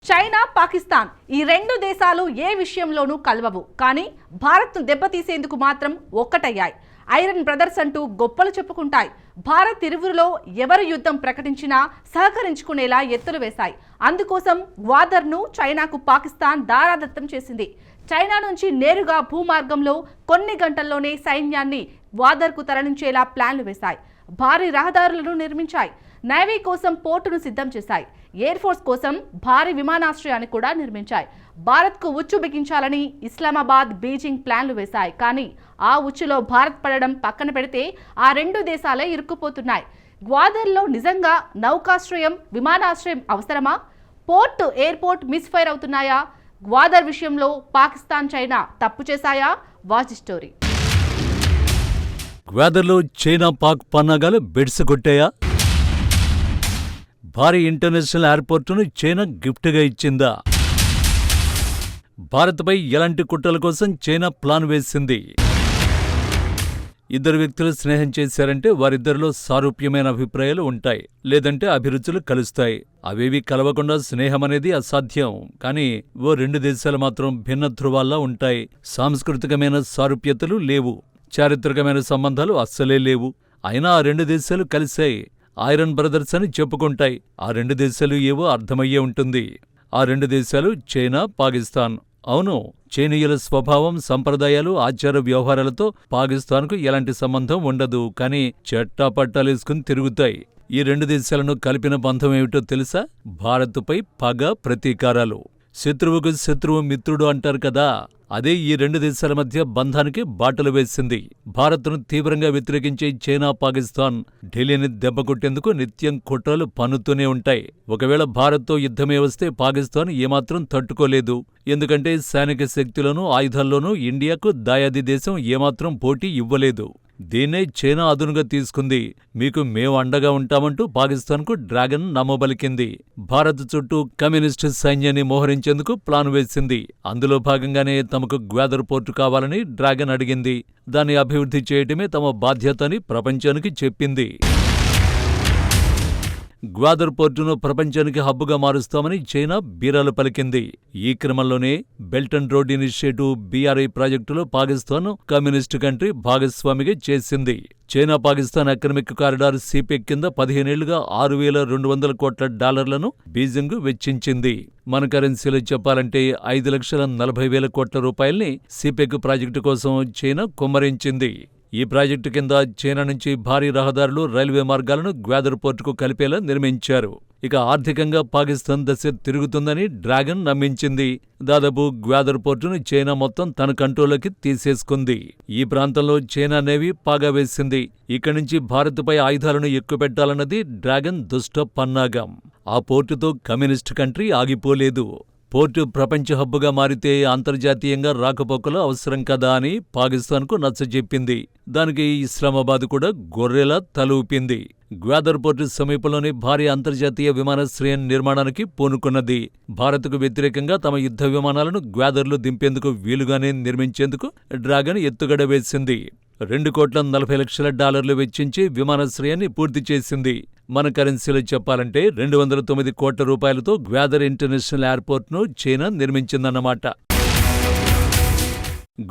China, Pakistan ఈ రెండు దేశాలు ఏ విషయంలోనూ కలవవు. కానీ భారత్ను దెబ్బతీసేందుకు మాత్రం ఒక్కటయ్యాయి. ఐరన్ బ్రదర్స్ అంటూ గొప్పలు చెప్పుకుంటాయి. భారత్ ఇరువురిలో ఎవరు యుద్ధం ప్రకటించినా సహకరించుకునేలా ఎత్తులు వేశాయి. అందుకోసం గ్వాదర్ను చైనాకు పాకిస్తాన్ దారాదత్తం చేసింది. చైనా నుంచి నేరుగా భూమార్గంలో కొన్ని గంటల్లోనే సైన్యాన్ని గ్వాదర్కు తరలించేలా ప్లాన్లు వేశాయి. భారీ రహదారులను నిర్మించాయి. నేవీ కోసం పోర్టును సిద్ధం చేశాయి. ఎయిర్ ఫోర్స్ కోసం భారీ విమానాశ్రయాన్ని కూడా నిర్మించాయి. భారత్కు ఉచ్చు బిగించాలని ఇస్లామాబాద్, బీజింగ్ ప్లాన్లు వేశాయి. కానీ ఆ ఉచ్చులో భారత్ పడడం పక్కన పెడితే ఆ రెండు దేశాలే ఇరుక్కుపోతున్నాయి. గ్వాదర్లో నిజంగా నౌకాశ్రయం, విమానాశ్రయం అవసరమా? పోర్టు, ఎయిర్పోర్ట్ మిస్ఫైర్ అవుతున్నాయా? గ్వాదర్ విషయంలో పాకిస్తాన్, చైనా తప్పు చేశాయా? Watch story. గ్వాదర్లో చైనా, పాక్ పన్నాగాలు బెడ్స్ కొట్టాయా? భారీ ఇంటర్నేషనల్ ఎయిర్పోర్టును చైనా గిఫ్ట్గా ఇచ్చిందా? భారత్పై ఎలాంటి కుట్రల కోసం చైనా ప్లాన్ వేసింది? ఇద్దరు వ్యక్తులు స్నేహం చేశారంటే వారిద్దరిలో సారూప్యమైన అభిప్రాయాలు ఉంటాయి, లేదంటే అభిరుచులు కలుస్తాయి. అవేవి కలవకుండా స్నేహం అనేది అసాధ్యం. కానీ ఓ రెండు దేశాలు మాత్రం భిన్న ధృవాల్లా ఉంటాయి. సాంస్కృతికమైన సారూప్యతలు లేవు, చారిత్రకమైన సంబంధాలు అస్సలే లేవు. అయినా ఆ రెండు దేశాలు కలిశాయి. ఐరన్ బ్రదర్స్ అని చెప్పుకుంటాయి. ఆ రెండు దేశాలు ఏవో అర్థమయ్యే ఉంటుంది. ఆ రెండు దేశాలు చైనా, పాకిస్తాన్. అవును, చైనీయుల స్వభావం, సంప్రదాయాలు, ఆచార వ్యవహారాలతో పాకిస్తాన్కు ఎలాంటి సంబంధం ఉండదు. కానీ చట్టాపట్టాలేసుకుని తిరుగుతాయి. ఈ రెండు దేశాలను కలిపిన బంధం ఏమిటో తెలుసా? భారత్పై పగ, ప్రతీకారాలు. శత్రువుకు శత్రువు మిత్రుడు అంటారు కదా, అదే ఈ రెండు దేశాల మధ్య బంధానికి బాటలు వేసింది. భారత్ను తీవ్రంగా వ్యతిరేకించే చైనా, పాకిస్తాన్ ఢిల్లీని దెబ్బకొట్టేందుకు నిత్యం కుట్రలు పన్నుతూనే ఉంటాయి. ఒకవేళ భారత్తో యుద్ధమే వస్తే పాకిస్తాన్ ఏమాత్రం తట్టుకోలేదు. ఎందుకంటే సైనిక శక్తులను, ఆయుధాల్లోనూ ఇండియాకు దాయాది దేశం ఏమాత్రం పోటీ ఇవ్వలేదు. దీన్నే చైనా అదునుగా తీసుకుంది. మీకు మేము అండగా ఉంటామంటూ పాకిస్తాన్కు డ్రాగన్ నమ్మబలికింది. భారత్ చుట్టూ కమ్యూనిస్టు సైన్యాన్ని మోహరించేందుకు ప్లాన్ వేసింది. అందులో భాగంగానే తమకు గ్వాదర్ పోర్టు కావాలని డ్రాగన్ అడిగింది. దాన్ని అభివృద్ధి చేయటమే తమ బాధ్యత అని ప్రపంచానికి చెప్పింది. గ్వాదర్ పోర్టును ప్రపంచానికి హబ్బుగా మారుస్తామని చైనా బీరాలు పలికింది. ఈ క్రమంలోనే belt and road initiative BRI ప్రాజెక్టులో పాకిస్తాన్ కమ్యూనిస్టు కంట్రీ భాగస్వామిగా చేసింది. చైనా, పాకిస్తాన్ ఎకనామిక్ కారిడార్ సిపెక్ కింద 15 ఏళ్లుగా $6,200 కోట్ల బీజింగ్ వెచ్చించింది. మన కరెన్సీలో చెప్పాలంటే 5,40,000 కోట్ల రూపాయల్ని సిపెక్ ప్రాజెక్టు కోసం చైనా కుమ్మరించింది. ఈ ప్రాజెక్టు కింద చైనా నుంచి భారీ రహదారులు, రైల్వే మార్గాలను గ్వాదర్ పోర్టుకు కలిపేలా నిర్మించారు. ఇక ఆర్థికంగా పాకిస్తాన్ దశ తిరుగుతుందని డ్రాగన్ నమ్మించింది. దాదాపు గ్వాదర్ పోర్టును చైనా మొత్తం తన కంట్రోల్లోకి తీసేసుకుంది. ఈ ప్రాంతంలో చైనా నేవీ పాగా వేసింది. ఇక్కడి నుంచి భారత్పై ఆయుధాలను ఎక్కుపెట్టాలన్నది డ్రాగన్ దుష్ట పన్నాగం. ఆ పోర్టుతో కమ్యూనిస్ట్ కంట్రీ ఆగిపోలేదు. పోర్టు ప్రపంచ హబ్బుగా మారితే అంతర్జాతీయంగా రాకపోకలు అవసరం కదా అని పాకిస్తాన్కు నచ్చజెప్పింది. దానికి ఇస్లామాబాద్ కూడా గొర్రెలా తలూపింది. గ్వాదర్ పోర్టు సమీపంలోని భారీ అంతర్జాతీయ విమానాశ్రయం నిర్మాణానికి పూనుకున్నది. భారత్కు వ్యతిరేకంగా తమ యుద్ధ విమానాలను గ్వాదర్లో దింపేందుకు వీలుగానే నిర్మించేందుకు డ్రాగన్ ఎత్తుగడ వేసింది. $2,40,00,000 వెచ్చించి విమానాశ్రయాన్ని పూర్తి చేసింది. మన కరెన్సీలో చెప్పాలంటే 209 కోట్ల రూపాయలతో గ్వాదర్ ఇంటర్నేషనల్ ఎయిర్పోర్ట్ను చైనా నిర్మించిందన్నమాట.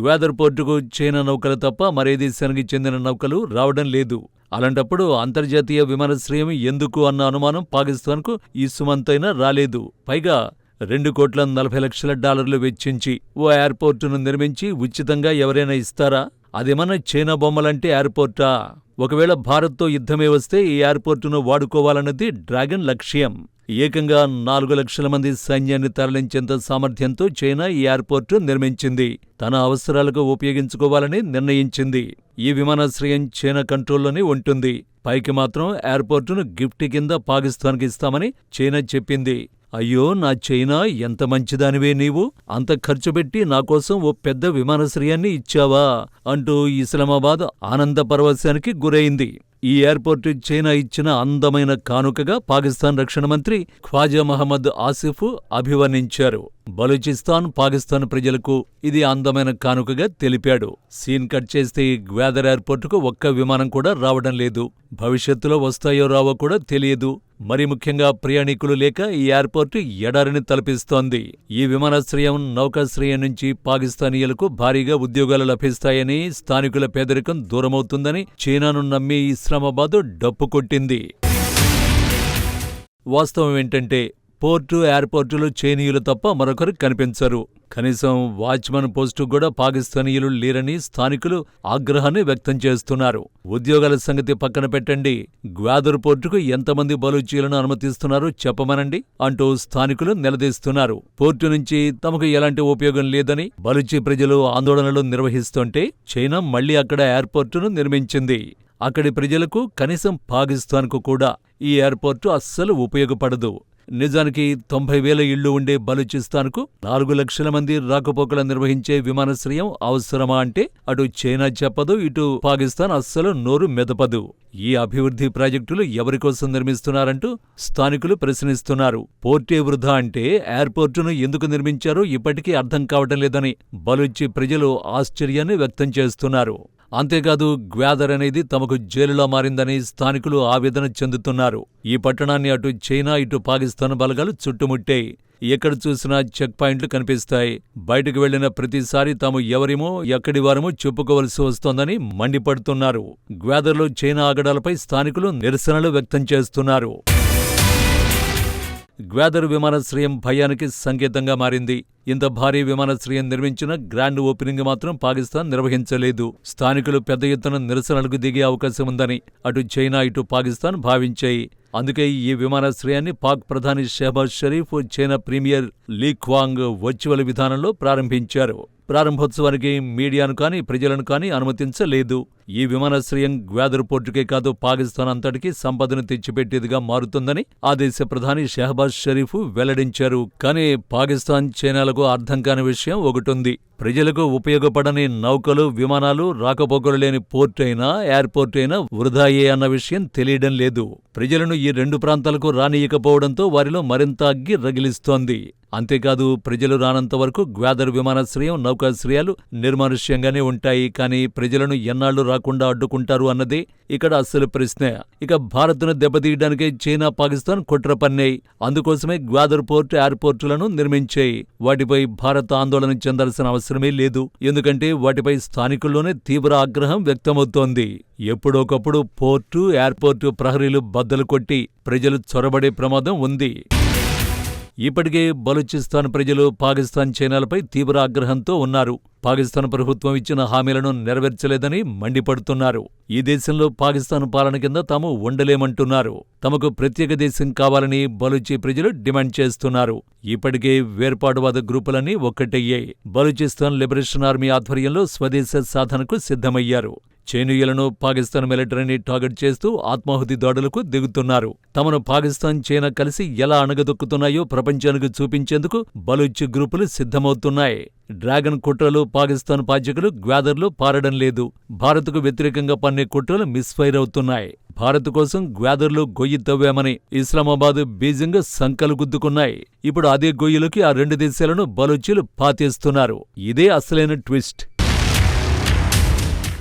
గ్వాదర్ పోర్టుకు చైనా నౌకలు తప్ప మరే దేశానికి చెందిన నౌకలు రావడం లేదు. అలాంటప్పుడు అంతర్జాతీయ విమానాశ్రయం ఎందుకు అన్న అనుమానం పాకిస్తాన్కు ఈ సుమంతైనా రాలేదు. పైగా $2,40,00,000 వెచ్చించి ఓ ఎయిర్పోర్టును నిర్మించి ఉచితంగా ఎవరైనా ఇస్తారా? అదేమన్నా చైనా బొమ్మలంటే ఎయిర్పోర్టా? ఒకవేళ భారత్తో యుద్ధమే వస్తే ఈ ఎయిర్పోర్టును వాడుకోవాలన్నది డ్రాగన్ లక్ష్యం. ఏకంగా 4 లక్షల మంది సైన్యాన్ని తరలించేంత సామర్థ్యంతో చైనా ఈ ఎయిర్పోర్టు నిర్మించింది. తన అవసరాలకు ఉపయోగించుకోవాలని నిర్ణయించింది. ఈ విమానాశ్రయం చైనా కంట్రోల్లోనే ఉంటుంది. పైకి మాత్రం ఎయిర్పోర్టును గిఫ్ట్ కింద పాకిస్తాన్కి ఇస్తామని చైనా చెప్పింది. అయ్యో నా చైనా, ఎంత మంచిదానివే నీవు! అంత ఖర్చు పెట్టి నాకోసం ఓ పెద్ద విమానాశ్రయాన్ని ఇచ్చావా అంటూ ఇస్లామాబాద్ ఆనంద పరవశానికి గురైంది. ఈ ఎయిర్పోర్ట్ చైనా ఇచ్చిన అందమైన కానుకగా పాకిస్తాన్ రక్షణ మంత్రి ఖ్వాజా మహమ్మద్ ఆసిఫ్ అభివర్ణించారు. బలూచిస్తాన్, పాకిస్తాన్ ప్రజలకు ఇది అందమైన కానుకగా తెలిపాడు. సీన్ కట్ చేస్తే గ్వాదర్ ఎయిర్పోర్టుకు ఒక్క విమానం కూడా రావడం లేదు. భవిష్యత్తులో వస్తాయో రావో కూడా తెలియదు. మరి ముఖ్యంగా ప్రయాణికులు లేక ఈ ఎయిర్పోర్టు ఎడారిని తలపిస్తోంది. ఈ విమానాశ్రయం, నౌకాశ్రయం నుంచి పాకిస్తానీయులకు భారీగా ఉద్యోగాలు లభిస్తాయని, స్థానికుల పేదరికం దూరమవుతుందని చైనాను నమ్మి ఇస్లామాబాద్ డప్పు కొట్టింది. వాస్తవం ఏంటంటే పోర్టు, ఎయిర్పోర్టులు చైనీయులు తప్ప మరొకరు కనిపించరు. కనీసం వాచ్మన్ పోస్టు కూడా పాకిస్తానీయులు లేరని స్థానికులు ఆగ్రహాన్ని వ్యక్తం చేస్తున్నారు. ఉద్యోగాల సంగతి పక్కన పెట్టండి, గ్వాదర్ పోర్టుకు ఎంతమంది బలూచీలను అనుమతిస్తున్నారో చెప్పమనండి అంటూ స్థానికులు నిలదీస్తున్నారు. పోర్టు నుంచి తమకు ఎలాంటి ఉపయోగం లేదని బలూచీ ప్రజలు ఆందోళనలు నిర్వహిస్తుంటే చైనా మళ్లీ అక్కడ ఎయిర్పోర్టును నిర్మించింది. అక్కడి ప్రజలకు, కనీసం పాకిస్తాన్కు కూడా ఈ ఎయిర్పోర్టు అస్సలు ఉపయోగపడదు. నిజానికి 90,000 ఇళ్లు ఉండే బలూచిస్తాన్కు 4 లక్షల మంది రాకపోకలు నిర్వహించే విమానాశ్రయం అవసరమా అంటే అటు చైనా చెప్పదు, ఇటు పాకిస్తాన్ అస్సలు నోరు మెదపదు. ఈ అభివృద్ధి ప్రాజెక్టులు ఎవరికోసం నిర్మిస్తున్నారంటూ స్థానికులు ప్రశ్నిస్తున్నారు. పోర్టే వృధా అంటే ఎయిర్పోర్టును ఎందుకు నిర్మించారో ఇప్పటికీ అర్థం కావటం లేదని బలూచి ప్రజలు ఆశ్చర్యాన్ని వ్యక్తం చేస్తున్నారు. అంతేకాదు, గ్వాదర్ అనేది తమకు జైలులా మారిందని స్థానికులు ఆవేదన చెందుతున్నారు. ఈ పట్టణాన్ని అటు చైనా, ఇటు పాకిస్తాన్ బలగాలు చుట్టుముట్టాయి. ఎక్కడ చూసినా చెక్ పాయింట్లు కనిపిస్తాయి. బయటకు వెళ్లిన ప్రతిసారి తాము ఎవరేమో, ఎక్కడివారమో చెప్పుకోవలసి వస్తోందని మండిపడుతున్నారు. గ్వాదర్లో చైనా ఆగడాలపై స్థానికులు నిరసనలు వ్యక్తం చేస్తున్నారు. గ్వాదర్ విమానాశ్రయం భయానికి సంకేతంగా మారింది. ఇంత భారీ విమానాశ్రయం నిర్మించిన గ్రాండ్ ఓపెనింగ్ మాత్రం పాకిస్తాన్ నిర్వహించలేదు. స్థానికులు పెద్ద ఎత్తున నిరసనలకు దిగే అవకాశం ఉందని అటు చైనా, ఇటు పాకిస్తాన్ భావించాయి. అందుకే ఈ విమానాశ్రయాన్ని పాక్ ప్రధాని Shehbaz Sharif, China premier Li Qiang virtual విధానంలో ప్రారంభించారు. ప్రారంభోత్సవానికి మీడియాను కానీ, ప్రజలను కానీ అనుమతించలేదు. ఈ విమానాశ్రయం గ్వాదర్ పోర్టుకే కాదు, పాకిస్తాన్ అంతటికీ సంపదను తెచ్చిపెట్టేదిగా మారుతుందని ఆ దేశ ప్రధాని షెహబాజ్ షరీఫ్ వెల్లడించారు. కానీ పాకిస్తాన్, చైనాలకు అర్థం కాని విషయం ఒకటుంది. ప్రజలకు ఉపయోగపడని నౌకలు, విమానాలు, రాకపోకలు లేని పోర్ట్ అయినా, ఎయిర్పోర్ట్ అయినా వృధాయే అన్న విషయం తెలియడం లేదు. ప్రజలను ఈ 2 ప్రాంతాలకు రానియకపోవడంతో వారిలో మరింత అగ్గి రగిలిస్తోంది. అంతేకాదు, ప్రజలు రానంత వరకు గ్వాదర్ విమానాశ్రయం, నౌకాశ్రయాలు నిర్మానుష్యంగానే ఉంటాయి. కానీ ప్రజలను ఎన్నాళ్లు రాకుండా అడ్డుకుంటారు అన్నదే ఇక్కడ అసలు ప్రశ్న. ఇక భారత్ను దెబ్బతీయడానికే చైనా, పాకిస్తాన్ కుట్ర పన్నాయి. అందుకోసమే గ్వాదర్ పోర్ట్, ఎయిర్పోర్టులను నిర్మించాయి. వాటిపై భారత్ ఆందోళన చెందాల్సిన అవసరమే లేదు. ఎందుకంటే వాటిపై స్థానికుల్లోనే తీవ్ర ఆగ్రహం వ్యక్తమవుతోంది. ఎప్పుడోకప్పుడు పోర్టు, ఎయిర్పోర్టు ప్రహరీలు బద్దలు కొట్టి ప్రజలు చొరబడే ప్రమాదం ఉంది. ఇప్పటికే బలూచిస్తాన్ ప్రజలు పాకిస్తాన్, చైనాలపై తీవ్ర ఆగ్రహంతో ఉన్నారు. పాకిస్తాన్ ప్రభుత్వం ఇచ్చిన హామీలను నెరవేర్చలేదని మండిపడుతున్నారు. ఈ దేశంలో పాకిస్తాన్ పాలన కింద తాము ఉండలేమంటున్నారు. తమకు ప్రత్యేక దేశం కావాలని బలూచి ప్రజలు డిమాండ్ చేస్తున్నారు. ఇప్పటికే వేర్పాటువాద గ్రూపులన్నీ ఒక్కటయ్యాయి. బలూచిస్తాన్ లిబరేషన్ ఆర్మీ ఆధ్వర్యంలో స్వదేశ సాధనకు సిద్ధమయ్యారు. చైనీయులను, పాకిస్తాన్ మిలిటరీని టార్గెట్ చేస్తూ ఆత్మాహుతి దాడులకు దిగుతున్నారు. తమను పాకిస్తాన్, చైనా కలిసి ఎలా అణగదొక్కుతున్నాయో ప్రపంచానికి చూపించేందుకు బలూచి గ్రూపులు సిద్ధమవుతున్నాయి. డ్రాగన్ కుట్రలు, పాకిస్తాన్ పాచికలు గ్వాదర్లో పారడం లేదు. భారత్కు వ్యతిరేకంగా పన్నే కుట్రలు మిస్ఫైర్ అవుతున్నాయి. భారత్ కోసం గ్వాదర్లో గొయ్యి తవ్వామని ఇస్లామాబాద్, బీజింగ్ సంకలు గుద్దుకున్నాయి. ఇప్పుడు అదే గొయ్యిలోకి ఆ 2 దేశాలను బలూచీలు పాతేస్తున్నారు. ఇదే అసలైన ట్విస్ట్.